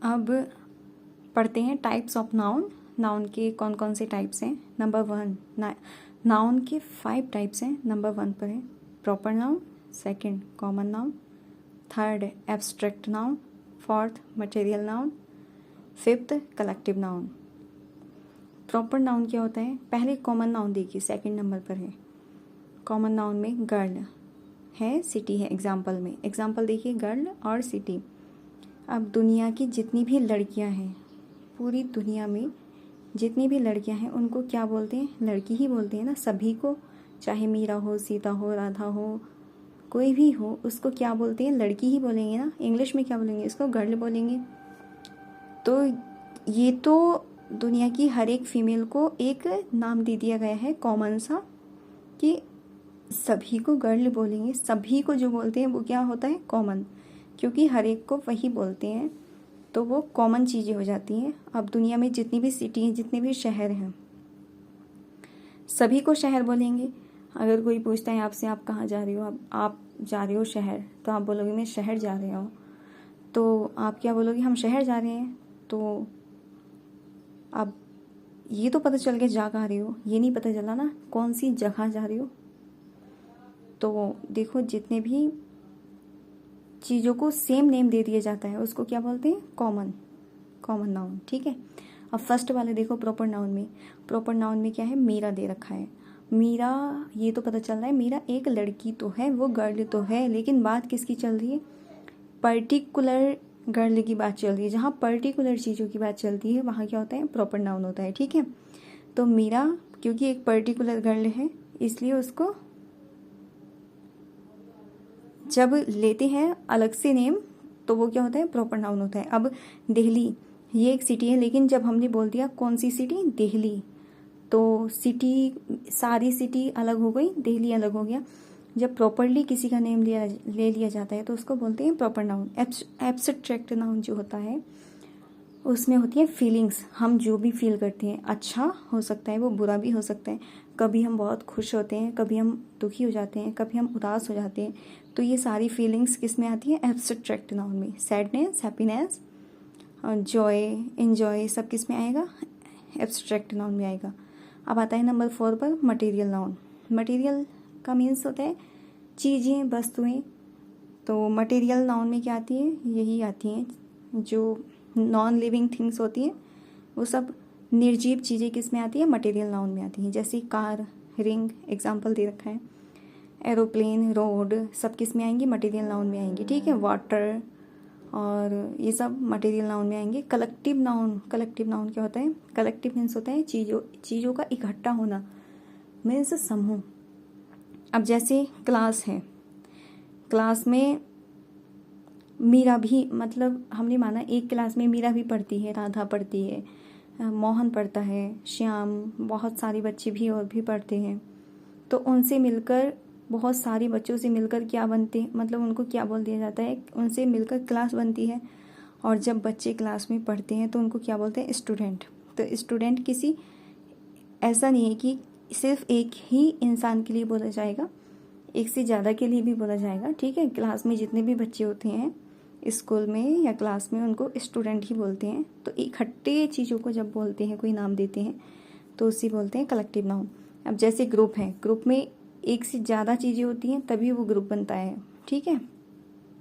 अब पढ़ते हैं टाइप्स ऑफ नाउन। नाउन के कौन कौन से टाइप्स हैं। नंबर 1, नाउन के 5 टाइप्स हैं। नंबर 1 पर है proper noun, second common noun, third abstract noun, fourth material noun, fifth collective noun. Proper noun क्या होता है? पहले कॉमन नाउन देखिए, सेकंड नंबर पर है। कॉमन नाउन में गर्ल है, सिटी है। एग्जाम्पल में, एग्जाम्पल देखिए, गर्ल और सिटी। अब दुनिया की जितनी भी लड़कियां हैं, पूरी दुनिया में जितनी भी लड़कियां हैं उनको क्या बोलते हैं? लड़की ही बोलते हैं ना, सभी को। चाहे मीरा हो, सीता हो, राधा हो, कोई भी हो, उसको क्या बोलते हैं? लड़की ही बोलेंगे ना। इंग्लिश में क्या बोलेंगे? इसको गर्ल बोलेंगे। तो ये तो दुनिया की हर एक फीमेल को एक नाम दे दिया गया है कॉमन सा, कि सभी को गर्ल बोलेंगे। सभी को जो बोलते हैं वो क्या होता है? कॉमन, क्योंकि हर एक को वही बोलते हैं, तो वो कॉमन चीज़ें हो जाती हैं। अब दुनिया में जितनी भी सिटी हैं, जितने भी शहर हैं, सभी को शहर बोलेंगे। अगर कोई पूछता है आपसे, आप कहाँ जा रहे हो? आप जा रहे हो शहर, तो आप बोलोगे मैं शहर जा रहा हूँ। तो आप क्या बोलोगे? हम शहर जा रहे हैं। तो अब ये तो पता चल गया जा कहाँ रहे हो, ये नहीं पता चला ना कौन सी जगह जा रहे हो। तो देखो, जितने भी चीज़ों को सेम नेम दे दिया जाता है उसको क्या बोलते हैं? Common noun. ठीक है। अब फर्स्ट वाले देखो, प्रॉपर नाउन में। प्रॉपर नाउन में क्या है? मीरा दे रखा है। मीरा, ये तो पता चल रहा है मीरा एक लड़की तो है, वो गर्ल तो है, लेकिन बात किसकी चल रही है? पर्टिकुलर गर्ल की बात चल रही है। जहाँ पर्टिकुलर चीज़ों की बात चलती है वहाँ क्या होता है? प्रॉपर नाउन होता है। ठीक है। तो मीरा क्योंकि एक पर्टिकुलर गर्ल है, इसलिए उसको जब लेते हैं अलग से नेम तो वो क्या होता है? प्रॉपर नाउन होता है। अब दिल्ली, ये एक सिटी है, लेकिन जब हमने बोल दिया कौन सी सिटी? दिल्ली, तो सिटी, सारी सिटी अलग हो गई, दिल्ली अलग हो गया। जब प्रॉपरली किसी का नेम ले लिया जाता है तो उसको बोलते हैं प्रॉपर नाउन। एब्स्ट्रैक्ट नाउन जो होता है उसमें होती है फीलिंग्स। हम जो भी फील करते हैं, अच्छा हो सकता है, वो बुरा भी हो सकता है। कभी हम बहुत खुश होते हैं, कभी हम दुखी हो जाते हैं, कभी हम उदास हो जाते हैं। तो ये सारी फीलिंग्स किस में आती है? एब्स्ट्रैक्ट नाउन में। सैडनेस, हैप्पीनेस, जॉय, एंजॉय, सब किस में आएगा? एब्स्ट्रैक्ट नाउन में आएगा। अब आता है नंबर 4 पर मटेरियल नाउन। मटेरियल का मीन्स होता है चीज़ें, वस्तुएं। तो मटेरियल नाउन में क्या आती है? यही आती हैं जो नॉन लिविंग थिंग्स होती हैं, वो सब निर्जीव चीज़ें किस में आती है? मटेरियल नाउन में आती हैं। जैसे कार, रिंग, एग्जाम्पल दे रखा है। एरोप्लेन, रोड, सब किस में आएंगी? मटेरियल नाउन में आएंगी। ठीक है। वाटर और ये सब मटेरियल नाउन में आएंगे। कलेक्टिव नाउन क्या होता है? कलेक्टिव मीन्स होता है चीज़ों का इकट्ठा होना, मीन्स समूह। अब जैसे क्लास है, क्लास में मीरा भी, मतलब हमने माना एक क्लास में मीरा भी पढ़ती है, राधा पढ़ती है, मोहन पढ़ता है, श्याम, बहुत सारे बच्चे भी और भी पढ़ते हैं। तो उनसे मिलकर, बहुत सारे बच्चों से मिलकर क्या बनते, मतलब उनको क्या बोल दिया जाता है? उनसे मिलकर क्लास बनती है। और जब बच्चे क्लास में पढ़ते हैं तो उनको क्या बोलते हैं? स्टूडेंट। तो स्टूडेंट किसी, ऐसा नहीं है कि सिर्फ एक ही इंसान के लिए बोला जाएगा, एक से ज़्यादा के लिए भी बोला जाएगा। ठीक है। क्लास में जितने भी बच्चे होते हैं स्कूल में या क्लास में, उनको स्टूडेंट ही बोलते हैं। तो इकट्ठे चीज़ों को जब बोलते हैं, कोई नाम देते हैं, तो उसी बोलते हैं कलेक्टिव नाउन। अब जैसे ग्रुप है, ग्रुप में एक से ज़्यादा चीज़ें होती हैं तभी वो ग्रुप बनता है। ठीक है।